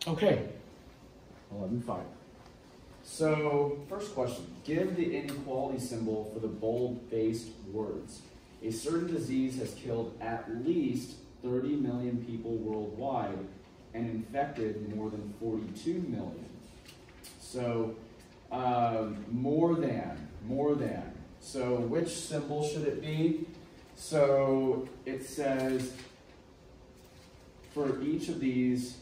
Okay, 11:5. So, first question. Give the inequality symbol for the bold-faced words. A certain disease has killed at least 30 million people worldwide and infected more than 42 million. So, more than. So, which symbol should it be? So, it says for each of these,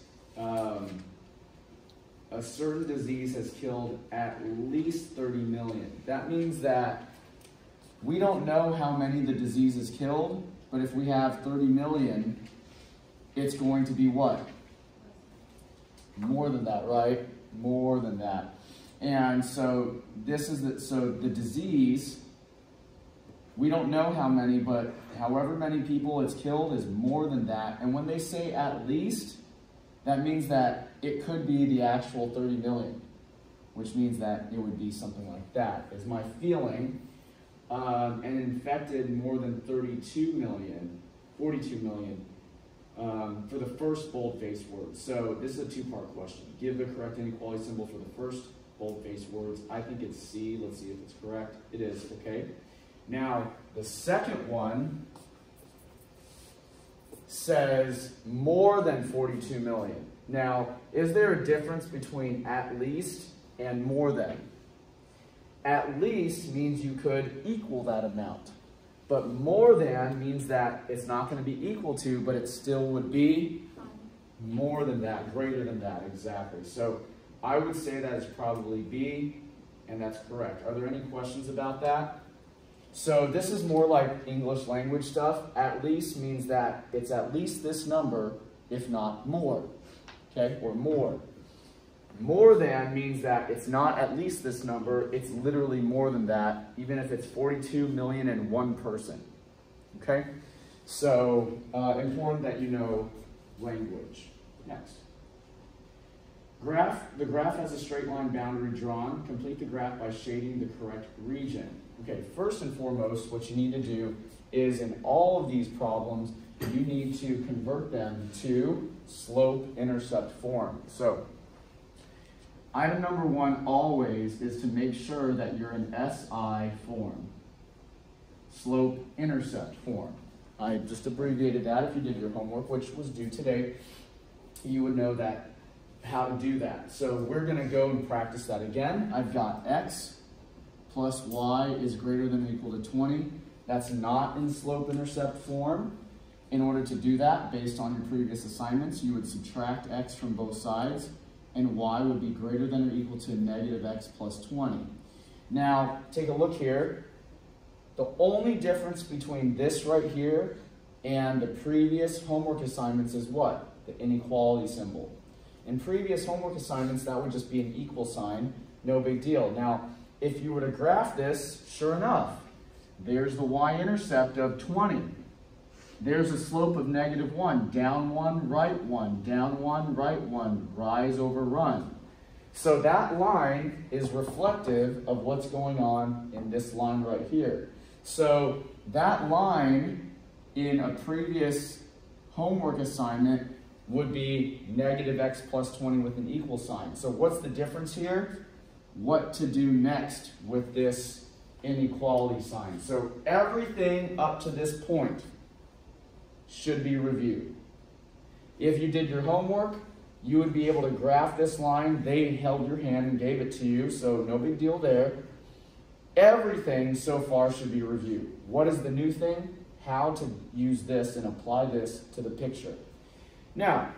a certain disease has killed at least 30 million. That means that we don't know how many the disease has killed, but if we have 30 million, it's going to be what? More than that, right? More than that. And so this is the disease, we don't know how many, but however many people it's killed is more than that. And when they say at least, that means that it could be the actual 30 million, which means that it would be something like that, is my feeling. And infected more than 42 million, 42 million for the first bold-faced word. So this is a two-part question. Give the correct inequality symbol for the first bold-faced words. I think it's C. Let's see if it's correct. It is, okay. Now, the second one says more than 42 million. Now, is there a difference between at least and more than? At least means you could equal that amount. But more than means that it's not going to be equal to, but it still would be more than that, greater than that, exactly. So I would say that is probably B, and that's correct. Are there any questions about that? So this is more like English language stuff. At least means that it's at least this number, if not more, okay, or more. More than means that it's not at least this number, it's literally more than that, even if it's 42 million and one person, okay? So, important that you know language. Next. The graph has a straight line boundary drawn. Complete the graph by shading the correct region. Okay, first and foremost, what you need to do is in all of these problems, you need to convert them to slope-intercept form. So, item number one always is to make sure that you're in SI form, slope-intercept form. I just abbreviated that. If you did your homework, which was due today, you would know that how to do that. So we're going to go and practice that again. I've got x plus y is greater than or equal to 20. That's not in slope-intercept form. In order to do that, based on your previous assignments, you would subtract x from both sides, and y would be greater than or equal to negative x plus 20. Now, take a look here. The only difference between this right here and the previous homework assignments is what? The inequality symbol. In previous homework assignments, that would just be an equal sign, no big deal. Now, if you were to graph this, sure enough, there's the y-intercept of 20. There's a slope of negative 1, down 1, right 1, down 1, right 1, rise over run. So that line is reflective of what's going on in this line right here. So that line in a previous homework assignment would be negative x plus 20 with an equal sign. So what's the difference here? What to do next with this inequality sign. So everything up to this point should be reviewed. If you did your homework, you would be able to graph this line. They held your hand and gave it to you, so no big deal there. Everything so far should be reviewed. What is the new thing? How to use this and apply this to the picture. Now,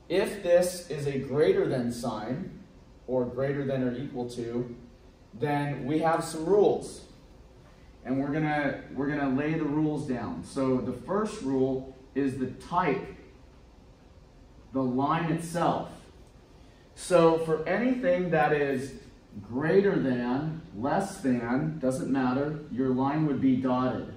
if this is a greater than sign, or greater than or equal to, then we have some rules. And we're gonna lay the rules down. So the first rule is the type, the line itself. So for anything that is greater than, less than, doesn't matter, your line would be dotted.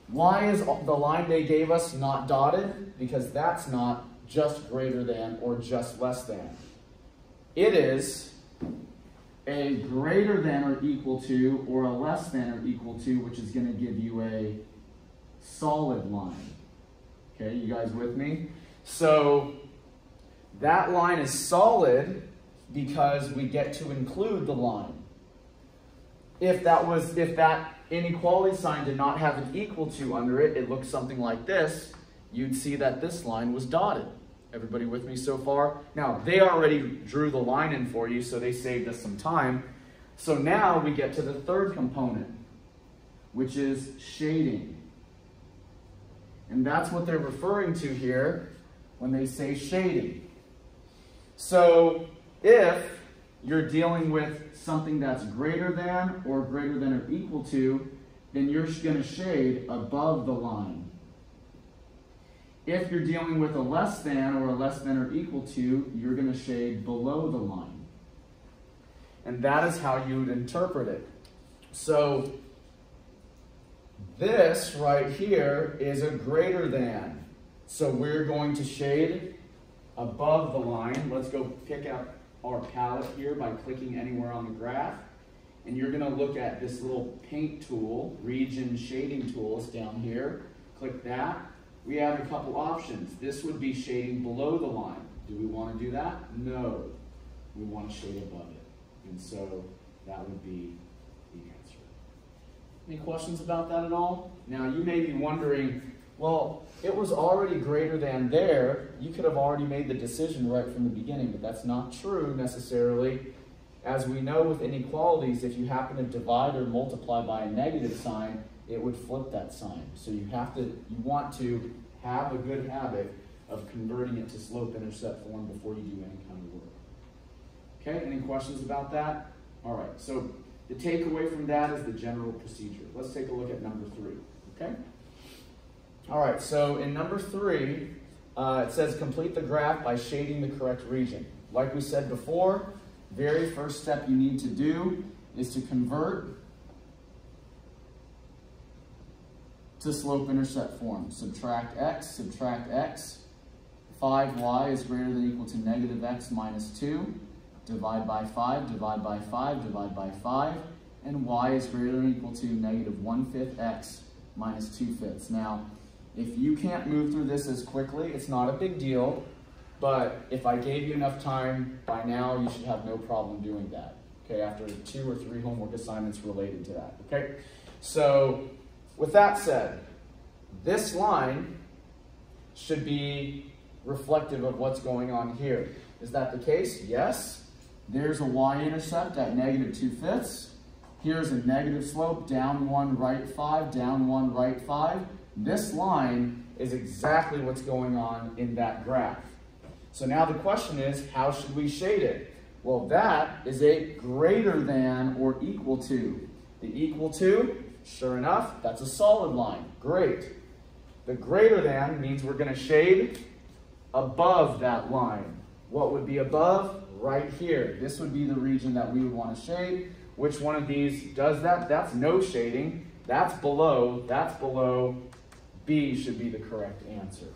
Why is the line they gave us not dotted? Because that's not just greater than or just less than. It is a greater than or equal to, or a less than or equal to, which is going to give you a solid line. Okay, you guys with me? So That line is solid because we get to include the line. If that inequality sign did not have an equal to under it, it looks something like this, you'd see that this line was dotted. Everybody with me so far? Now, they already drew the line in for you, so they saved us some time. So now we get to the third component, which is shading. And that's what they're referring to here when they say shading. So if you're dealing with something that's greater than or equal to, then you're going to shade above the line. If you're dealing with a less than or equal to, you're going to shade below the line. And that is how you would interpret it. So this right here is a greater than. So we're going to shade above the line. Let's go pick up our palette here by clicking anywhere on the graph. And you're going to look at this little paint tool, region shading tools down here. Click that. We have a couple options. This would be shading below the line. Do we want to do that? No. We want to shade above it. And so that would be the answer. Any questions about that at all? Now you may be wondering, well, it was already greater than there. You could have already made the decision right from the beginning, but that's not true necessarily. As we know with inequalities, if you happen to divide or multiply by a negative sign, it would flip that sign. So you want to have a good habit of converting it to slope-intercept form before you do any kind of work. Okay, any questions about that? All right, so the takeaway from that is the general procedure. Let's take a look at number 3, okay? All right, so in number 3, it says complete the graph by shading the correct region. Like we said before, very first step you need to do is to convert to slope-intercept form. Subtract x, 5y is greater than or equal to negative x minus 2. Divide by 5, divide by 5, divide by 5. And y is greater than or equal to negative 1/5 x minus 2/5. Now, if you can't move through this as quickly, it's not a big deal. But if I gave you enough time, by now you should have no problem doing that. Okay, after 2 or 3 homework assignments related to that. Okay, so with that said, this line should be reflective of what's going on here. Is that the case? Yes. There's a y-intercept at negative 2/5. Here's a negative slope, down 1, right 5, down 1, right 5. This line is exactly what's going on in that graph. So now the question is, how should we shade it? Well, that is a greater than or equal to. The equal to, sure enough, that's a solid line. Great. The greater than means we're going to shade above that line. What would be above? Right here. This would be the region that we would want to shade. Which one of these does that? That's no shading. That's below. That's below. B should be the correct answer.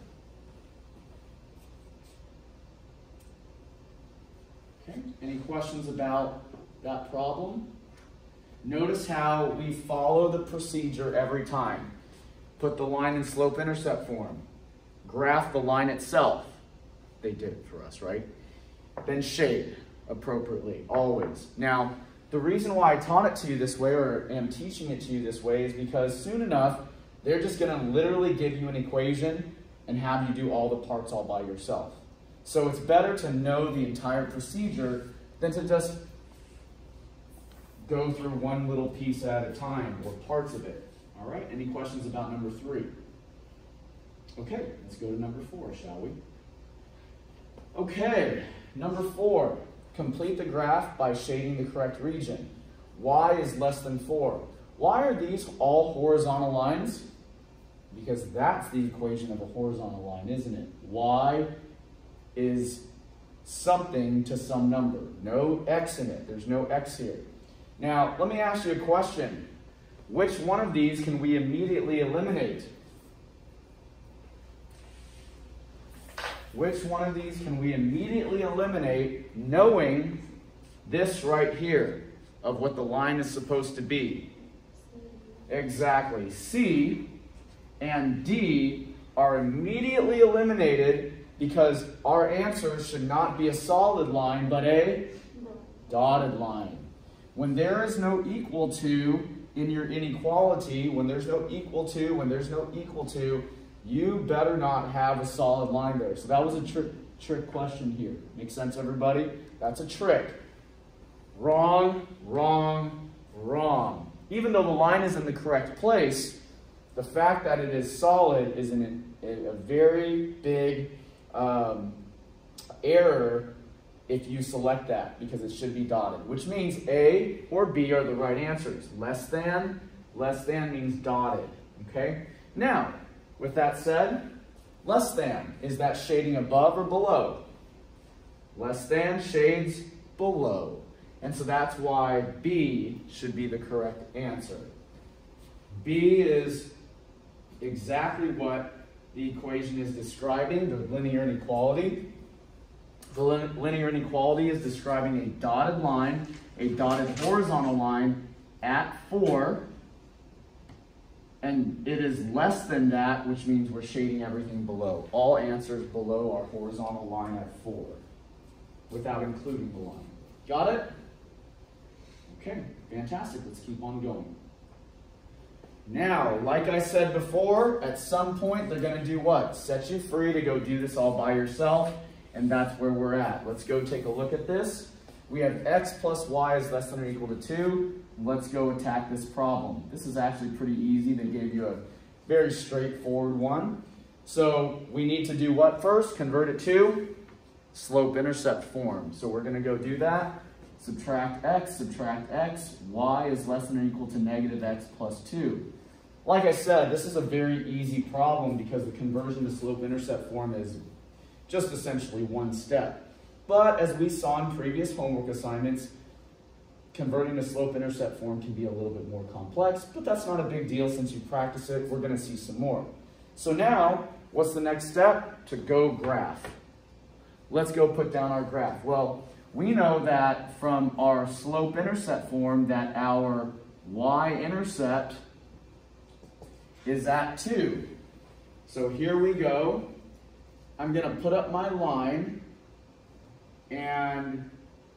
Okay. Any questions about that problem? Notice how we follow the procedure every time. Put the line in slope-intercept form. Graph the line itself. They did it for us, right? Then shade appropriately, always. Now, the reason why I taught it to you this way, or am teaching it to you this way, is because soon enough, they're just going to literally give you an equation and have you do all the parts all by yourself. So it's better to know the entire procedure than to just go through one little piece at a time, or parts of it. All right, any questions about number 3? Okay, let's go to number 4, shall we? Okay, number 4, complete the graph by shading the correct region. Y is less than 4. Why are these all horizontal lines? Because that's the equation of a horizontal line, isn't it? Y is something to some number. No x in it. There's no x here. Now, let me ask you a question. Which one of these can we immediately eliminate? Which one of these can we immediately eliminate knowing this right here of what the line is supposed to be? Exactly. C and D are immediately eliminated because our answer should not be a solid line, but a dotted line. When there is no equal to in your inequality, when there's no equal to, you better not have a solid line there. So that was a trick question here. Make sense, everybody? That's a trick. Wrong, wrong, wrong. Even though the line is in the correct place, the fact that it is solid is a very big error if you select that, because it should be dotted, which means A or B are the right answers. Less than means dotted, okay? Now, with that said, less than, is that shading above or below? Less than shades below. And so that's why B should be the correct answer. B is exactly what the equation is describing, the linear inequality. The linear inequality is describing a dotted horizontal line at 4, and it is less than that, which means we're shading everything below. All answers below our horizontal line at 4, without including the line. Got it? Okay, fantastic. Let's keep on going. Now, like I said before, at some point they're going to do what? Set you free to go do this all by yourself, and that's where we're at. Let's go take a look at this. We have x plus y is less than or equal to 2. Let's go attack this problem. This is actually pretty easy. They gave you a very straightforward one. So we need to do what first? Convert it to slope-intercept form. So we're going to go do that. Subtract x, y is less than or equal to negative x plus 2. Like I said, this is a very easy problem because the conversion to slope-intercept form is just essentially one step. But as we saw in previous homework assignments, converting to slope-intercept form can be a little bit more complex, but that's not a big deal since you practice it. We're going to see some more. So now, what's the next step? To go graph. Let's go put down our graph. Well, we know that from our slope-intercept form that our y-intercept is at 2. So here we go. I'm going to put up my line, and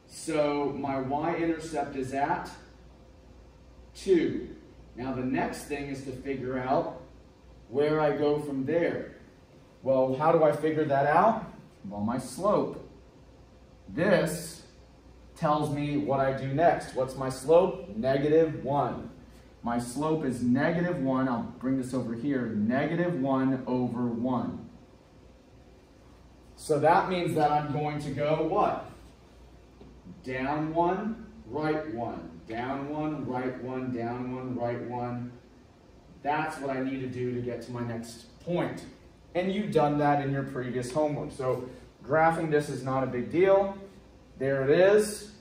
so my y-intercept is at 2. Now the next thing is to figure out where I go from there. Well, how do I figure that out? Well, my slope. This tells me what I do next. What's my slope? -1. My slope is -1. I'll bring this over here. -1 over 1. So that means that I'm going to go what? Down 1, right 1. Down 1, right 1, down 1, right 1. That's what I need to do to get to my next point. And you've done that in your previous homework. So graphing this is not a big deal. There it is.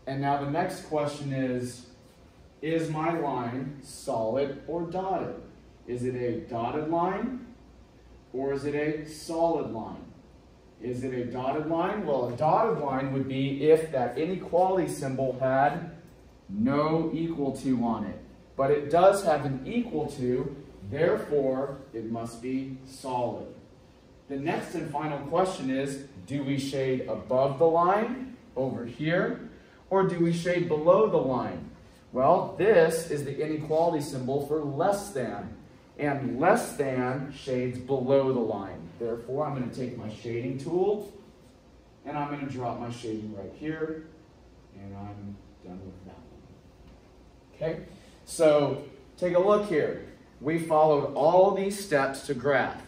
And now the next question is my line solid or dotted? Is it a dotted line or is it a solid line? Is it a dotted line? Well, a dotted line would be if that inequality symbol had no equal to on it. But it does have an equal to, therefore it must be solid. The next and final question is, do we shade above the line over here, or do we shade below the line? Well, this is the inequality symbol for less than, and less than shades below the line. Therefore, I'm going to take my shading tool, and I'm going to drop my shading right here, and I'm done with that one. Okay, so take a look here. We followed all these steps to graph.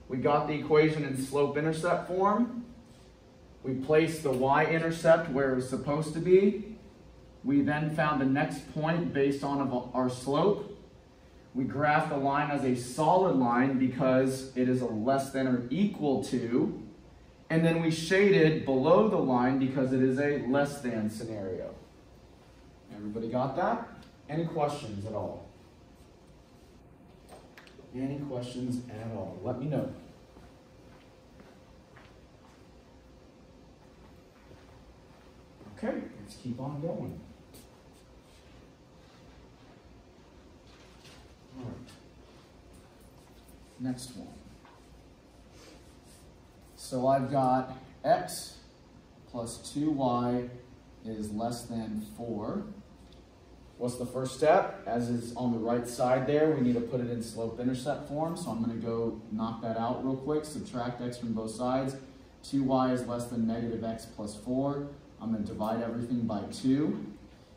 We got the equation in slope-intercept form. We placed the y-intercept where it was supposed to be. We then found the next point based on our slope. We graphed the line as a solid line because it is a less than or equal to. And then we shaded below the line because it is a less than scenario. Everybody got that? Any questions at all? Any questions at all? Let me know. Okay, let's keep on going. All right. Next one. so I've got x plus 2y is less than 4. What's the first step? As is on the right side there, we need to put it in slope-intercept form. So I'm going to go knock that out real quick. Subtract x from both sides. 2y is less than negative x plus 4. I'm going to divide everything by 2.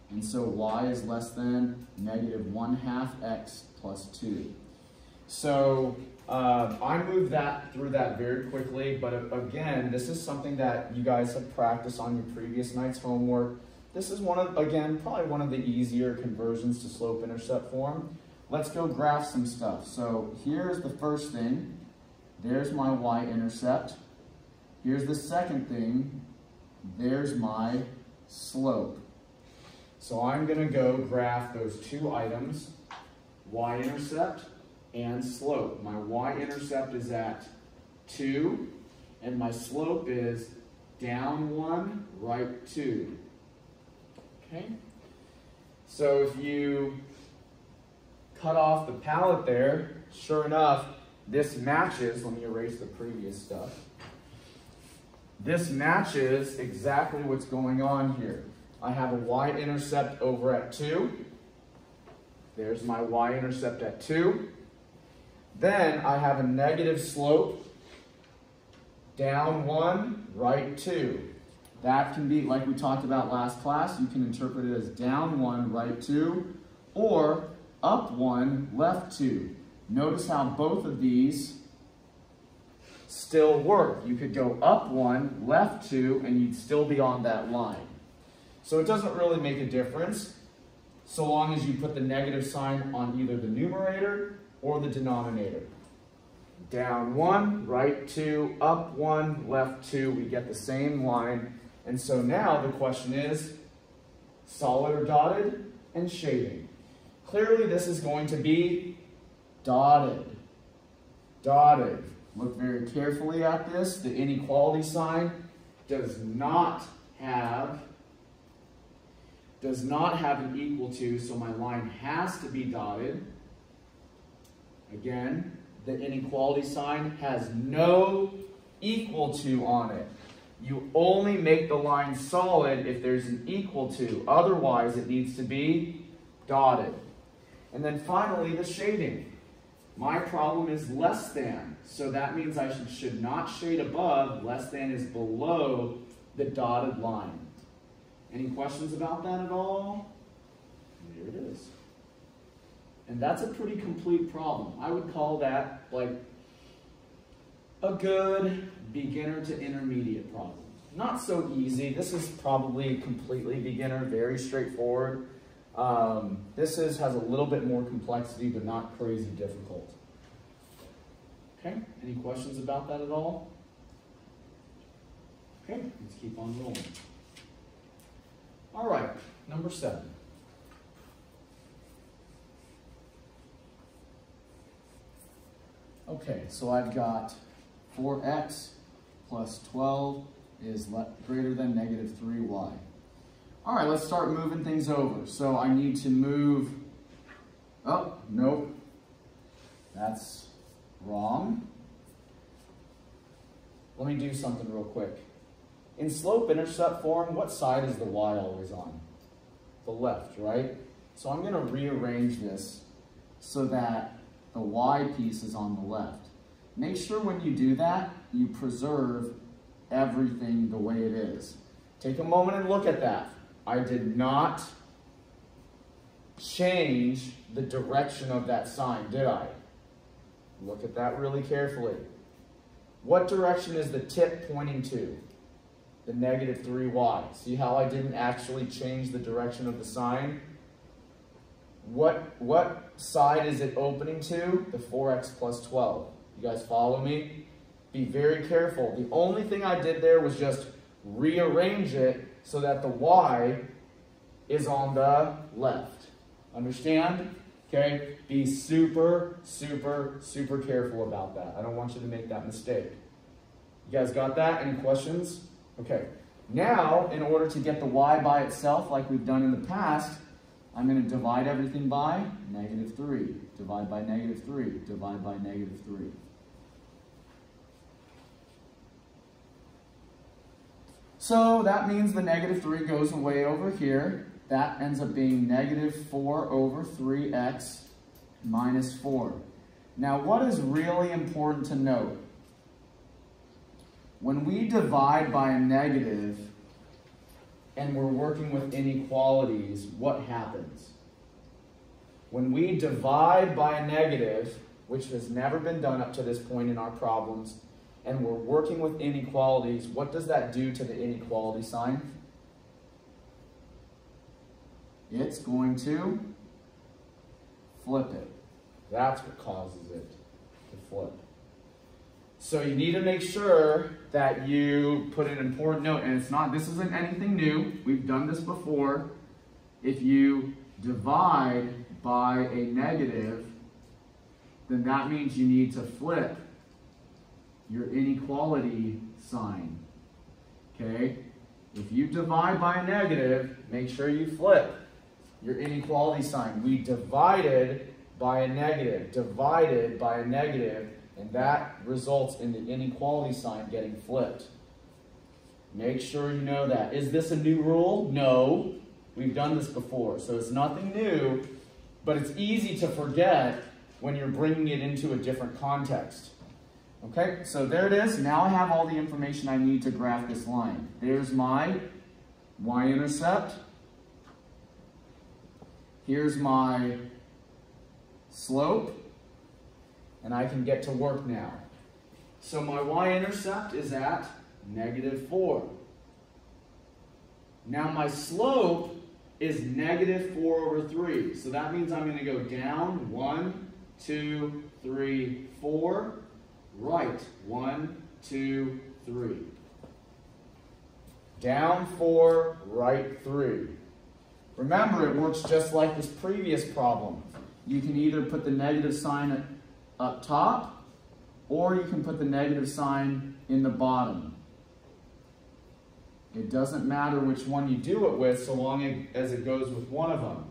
And so y is less than negative 1/2 x plus 2. So I moved that through that very quickly. But again, this is something that you guys have practiced on your previous night's homework. This is probably one of the easier conversions to slope-intercept form. Let's go graph some stuff. So here's the first thing. There's my y-intercept. Here's the second thing. There's my slope. So I'm going to go graph those two items, y-intercept and slope. My y-intercept is at 2, and my slope is down 1, right 2. Okay? So if you cut off the palette there, sure enough, this matches. Let me erase the previous stuff. This matches exactly what's going on here. I have a y-intercept over at 2. There's my y-intercept at 2. Then I have a negative slope, down 1, right 2. That can be, like we talked about last class, you can interpret it as down 1, right 2, or up 1, left 2. Notice how both of these still work. You could go up 1, left 2, and you'd still be on that line. So it doesn't really make a difference so long as you put the negative sign on either the numerator or the denominator. Down 1, right 2, up 1, left 2, we get the same line. And so now the question is, solid or dotted, and shading. Clearly this is going to be dotted. Dotted. Look very carefully at this. The inequality sign does not have an equal to, so my line has to be dotted. Again, the inequality sign has no equal to on it. You only make the line solid if there's an equal to. Otherwise, it needs to be dotted. And then finally, the shading. My problem is less than, so that means I should not shade above. Less than is below the dotted line. Any questions about that at all? There it is. And that's a pretty complete problem. I would call that like a good beginner to intermediate problem. Not so easy. This is probably completely beginner, very straightforward. This has a little bit more complexity, but not crazy difficult. Okay, any questions about that at all? Okay, let's keep on rolling. All right, number 7. Okay, so I've got 4x plus 12 is greater than negative 3y. All right, let's start moving things over. So I need to move, oh, nope, that's wrong. Let me do something real quick. In slope-intercept form, what side is the y always on? The left, right? So I'm going to rearrange this so that the y piece is on the left. Make sure when you do that, you preserve everything the way it is. Take a moment and look at that. I did not change the direction of that sign, did I? Look at that really carefully. What direction is the tip pointing to? The negative 3y. See how I didn't actually change the direction of the sign? What side is it opening to? The 4x plus 12. You guys follow me? Be very careful. The only thing I did there was just rearrange it so that the y is on the left. Understand? Okay? Be super, super, super careful about that. I don't want you to make that mistake. You guys got that? Any questions? Okay. Now, in order to get the y by itself, like we've done in the past, I'm going to divide everything by negative 3. Divide by negative 3. Divide by negative 3. So that means the negative 3 goes away over here. That ends up being negative 4 over 3x minus 4. Now, what is really important to note? When we divide by a negative and we're working with inequalities, what happens? When we divide by a negative, which has never been done up to this point in our problems, and we're working with inequalities, what does that do to the inequality sign? It's going to flip it. That's what causes it to flip. So you need to make sure that you put an important note, and this isn't anything new. We've done this before. If you divide by a negative, then that means you need to flip your inequality sign. Okay? If you divide by a negative, make sure you flip your inequality sign. We divided by a negative, and that results in the inequality sign getting flipped. Make sure you know that. Is this a new rule? No. We've done this before, so it's nothing new, but it's easy to forget when you're bringing it into a different context. Okay, so there it is. Now I have all the information I need to graph this line. There's my y-intercept. Here's my slope, and I can get to work now. So my y-intercept is at negative 4. Now my slope is negative 4 over 3. So that means I'm going to go down 1, 2, 3, 4, right 1, 2, 3. Down 4, right 3. Remember, it works just like this previous problem. You can either put the negative sign up top, or you can put the negative sign in the bottom. It doesn't matter which one you do it with, so long as it goes with one of them.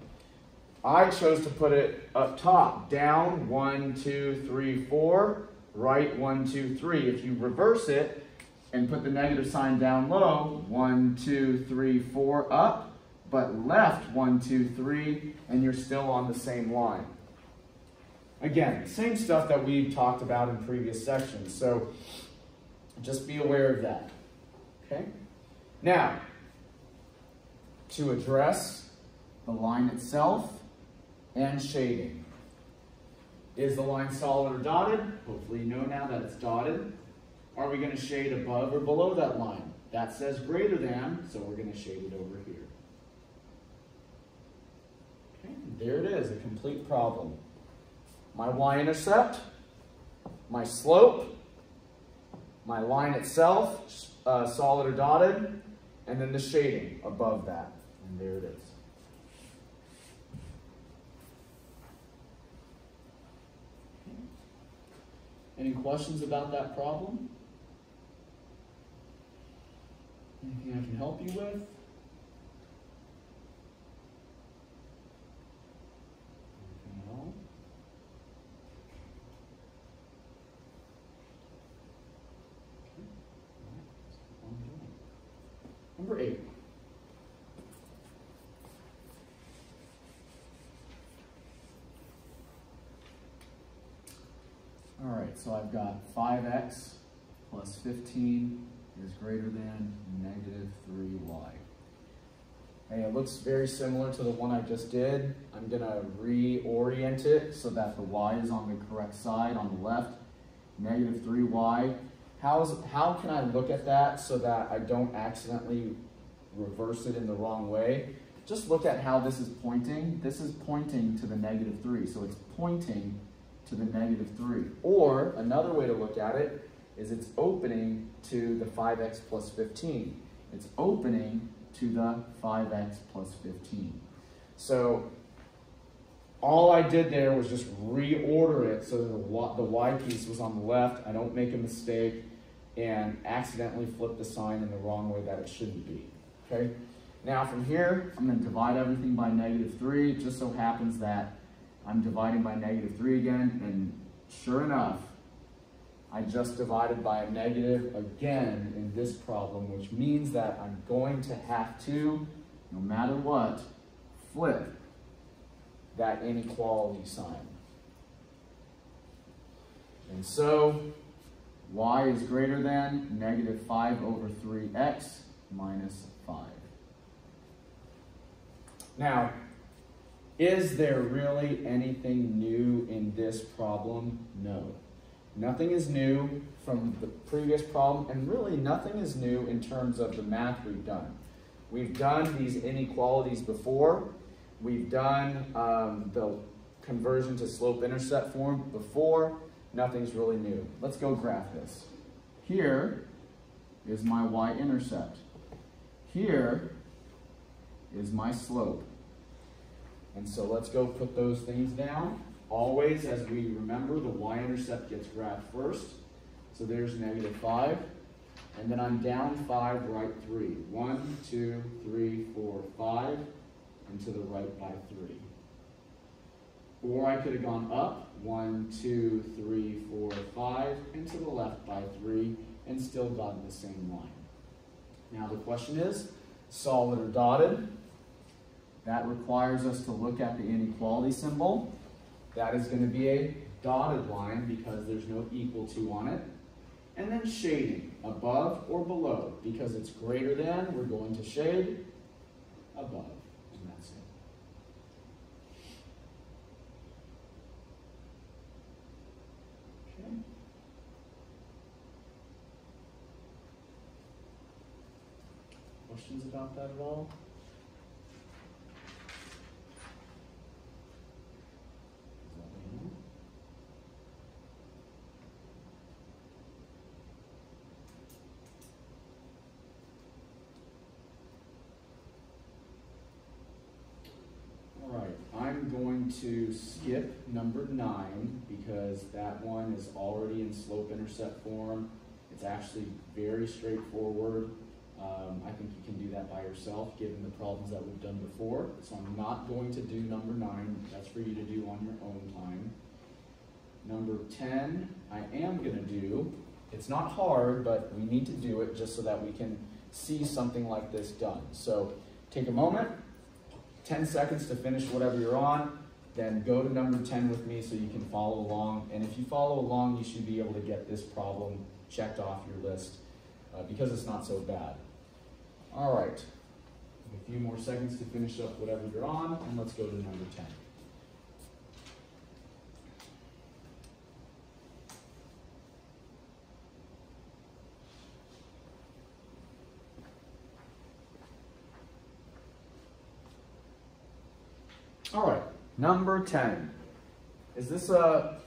I chose to put it up top, down 1, 2, 3, 4, right 1, 2, 3. If you reverse it and put the negative sign down low, 1, 2, 3, 4, up, but left 1, 2, 3, and you're still on the same line. Again, same stuff that we talked about in previous sections, so just be aware of that. Okay? Now, to address the line itself and shading. Is the line solid or dotted? Hopefully you know now that it's dotted. Are we going to shade above or below that line? That says greater than, so we're going to shade it over here. Okay, there it is, a complete problem. My y-intercept, my slope, my line itself, solid or dotted, and then the shading above that. And there it is. Okay. Any questions about that problem? Anything I can help you with? No? Number 8. All right, so I've got 5x plus 15 is greater than negative 3y. Hey, it looks very similar to the one I just did. I'm going to reorient it so that the y is on the correct side, on the left. Negative 3y. How can I look at that so that I don't accidentally reverse it in the wrong way? Just look at how this is pointing. This is pointing to the negative 3, so it's pointing to the negative 3. Or another way to look at it is it's opening to the 5x plus 15. It's opening to the 5x plus 15. So all I did there was just reorder it so that the y piece was on the left. I don't make a mistake and accidentally flip the sign in the wrong way that it shouldn't be. Okay? Now from here, I'm going to divide everything by negative 3. It just so happens that I'm dividing by negative 3 again, and sure enough, I just divided by a negative again in this problem, which means that I'm going to have to, no matter what, flip that inequality sign. And so, y is greater than negative 5 over 3x minus 5. Now, is there really anything new in this problem? No. Nothing is new from the previous problem, and really nothing is new in terms of the math we've done. We've done these inequalities before. We've done the conversion to slope-intercept form before. Nothing's really new. Let's go graph this. Here is my y-intercept. Here is my slope. And so let's go put those things down. Always, as we remember, the y-intercept gets graphed first. So there's negative 5. And then I'm down 5, right 3. 1, 2, 3, 4, 5, and to the right by 3. Or I could have gone up 1, 2, 3, 4, 5, and to the left by 3, and still gotten the same line. Now the question is, solid or dotted? That requires us to look at the inequality symbol. That is going to be a dotted line because there's no equal to on it. And then shading, above or below. Because it's greater than, we're going to shade above. And that's it. Okay. Questions about that at all? I'm going to skip number 9 because that one is already in slope-intercept form. It's actually very straightforward. I think you can do that by yourself given the problems that we've done before. So I'm not going to do number 9. That's for you to do on your own time. Number 10, I am going to do. It's not hard, but we need to do it just so that we can see something like this done. So take a moment. 10 seconds to finish whatever you're on, then go to number 10 with me so you can follow along. And if you follow along, you should be able to get this problem checked off your list because it's not so bad. All right, a few more seconds to finish up whatever you're on, and let's go to number 10. All right, number 10. Is this a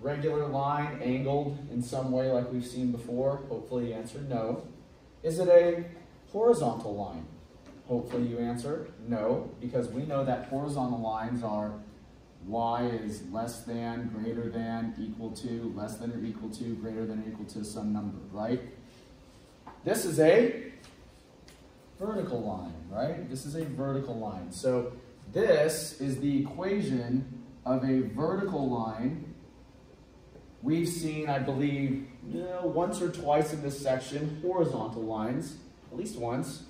regular line angled in some way like we've seen before? Hopefully you answered no. Is it a horizontal line? Hopefully you answered no, because we know that horizontal lines are y is less than, greater than, equal to, less than or equal to, greater than or equal to some number, right? This is a vertical line, right? This is a vertical line. So this is the equation of a vertical line. We've seen, I believe, once or twice in this section, horizontal lines, at least once.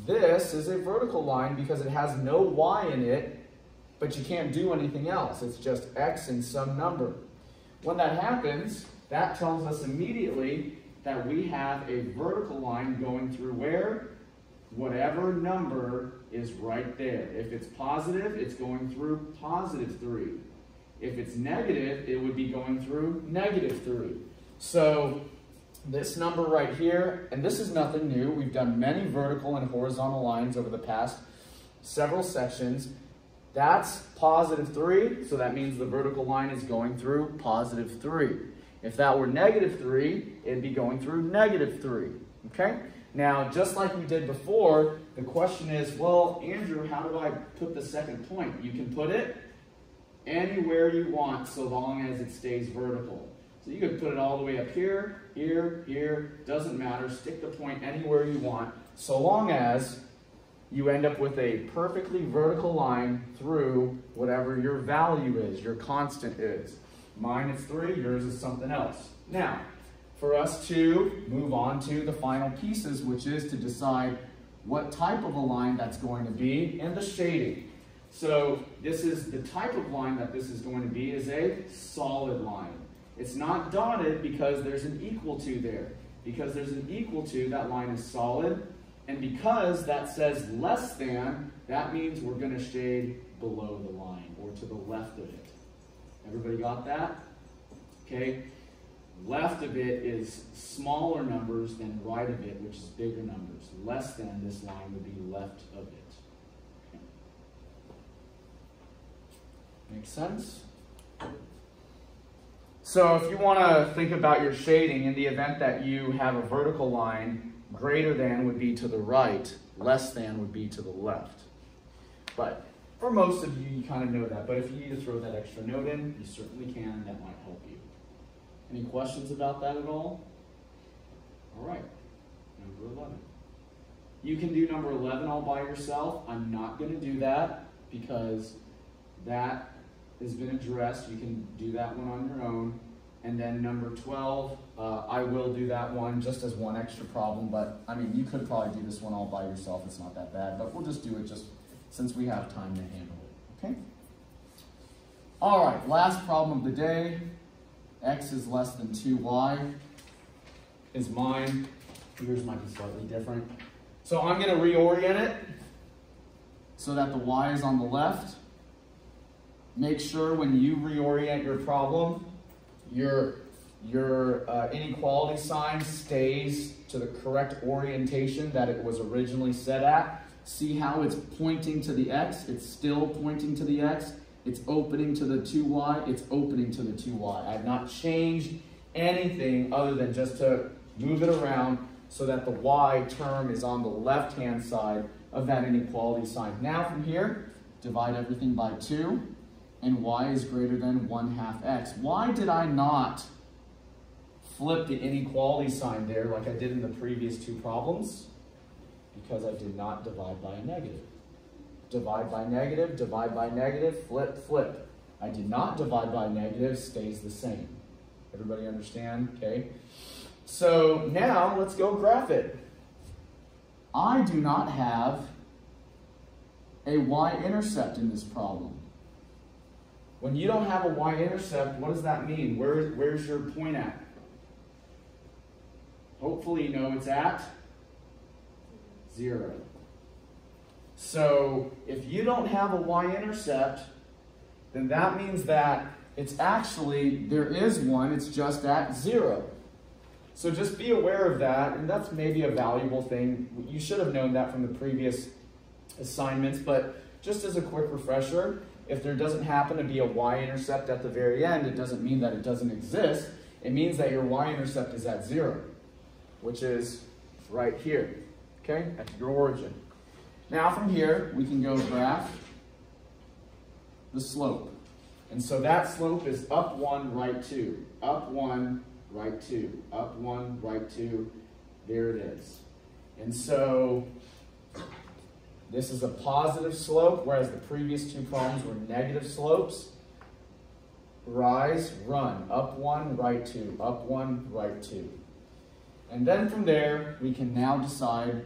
This is a vertical line because it has no y in it, but you can't do anything else. It's just x and some number. When that happens, that tells us immediately that we have a vertical line going through where? Whatever number is right there. If it's positive, it's going through positive 3. If it's negative, it would be going through negative 3. So this number right here, and this is nothing new. We've done many vertical and horizontal lines over the past several sections. That's positive 3, so that means the vertical line is going through positive 3. If that were negative 3, it'd be going through negative 3. Okay? Now, just like we did before, the question is, well, Andrew, how do I put the second point? You can put it anywhere you want so long as it stays vertical. So you could put it all the way up here, here, here, doesn't matter. Stick the point anywhere you want so long as you end up with a perfectly vertical line through whatever your value is, your constant is. Mine is 3, yours is something else. Now, for us to move on to the final pieces, which is to decide what type of a line that's going to be and the shading. So this is the type of line that this is going to be is a solid line. It's not dotted because there's an equal to there. Because there's an equal to, that line is solid. And because that says less than, that means we're going to shade below the line or to the left of it. Everybody got that? Okay. Left of it is smaller numbers than right of it, which is bigger numbers. Less than this line would be left of it. Okay. Make sense? So if you want to think about your shading, in the event that you have a vertical line, greater than would be to the right, less than would be to the left. But for most of you, you kind of know that. But if you need to throw that extra note in, you certainly can. That might help you. Any questions about that at all? All right, number 11. You can do number 11 all by yourself. I'm not going to do that because that has been addressed. You can do that one on your own. And then number 12, I will do that one just as one extra problem. But, I mean, you could probably do this one all by yourself. It's not that bad. But we'll just do it just since we have time to handle it. Okay? All right, last problem of the day. X is less than 2y is mine. Yours might be slightly different. So I'm going to reorient it so that the y is on the left. Make sure when you reorient your problem, your inequality sign stays to the correct orientation that it was originally set at. See how it's pointing to the x? It's still pointing to the x. It's opening to the 2y, it's opening to the 2y. I have not changed anything other than just to move it around so that the y term is on the left-hand side of that inequality sign. Now from here, divide everything by 2, and y is greater than 1/2 x. Why did I not flip the inequality sign there like I did in the previous two problems? Because I did not divide by a negative. Divide by negative, flip, flip. I did not divide by negative, stays the same. Everybody understand? Okay. So now let's go graph it. I do not have a y-intercept in this problem. When you don't have a y-intercept, what does that mean? Where's your point at? Hopefully you know it's at 0. So if you don't have a y-intercept, then that means that it's actually, there is one, it's just at 0. So just be aware of that, and that's maybe a valuable thing. You should have known that from the previous assignments, but just as a quick refresher, if there doesn't happen to be a y-intercept at the very end, it doesn't mean that it doesn't exist. It means that your y-intercept is at 0, which is right here, okay, at your origin. Now from here, we can go graph the slope. And so that slope is up 1, right 2. Up 1, right 2. Up 1, right 2. There it is. And so this is a positive slope, whereas the previous two problems were negative slopes. Rise, run. Up 1, right 2. Up 1, right 2. And then from there, we can now decide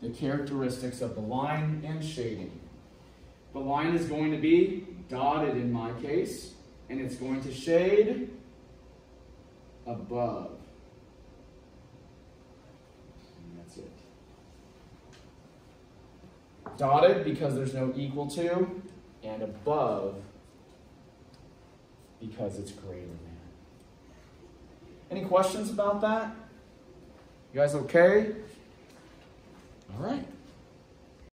the characteristics of the line and shading. The line is going to be dotted in my case, and it's going to shade above. And that's it. Dotted because there's no equal to, and above because it's greater than. Any questions about that? You guys okay? All right.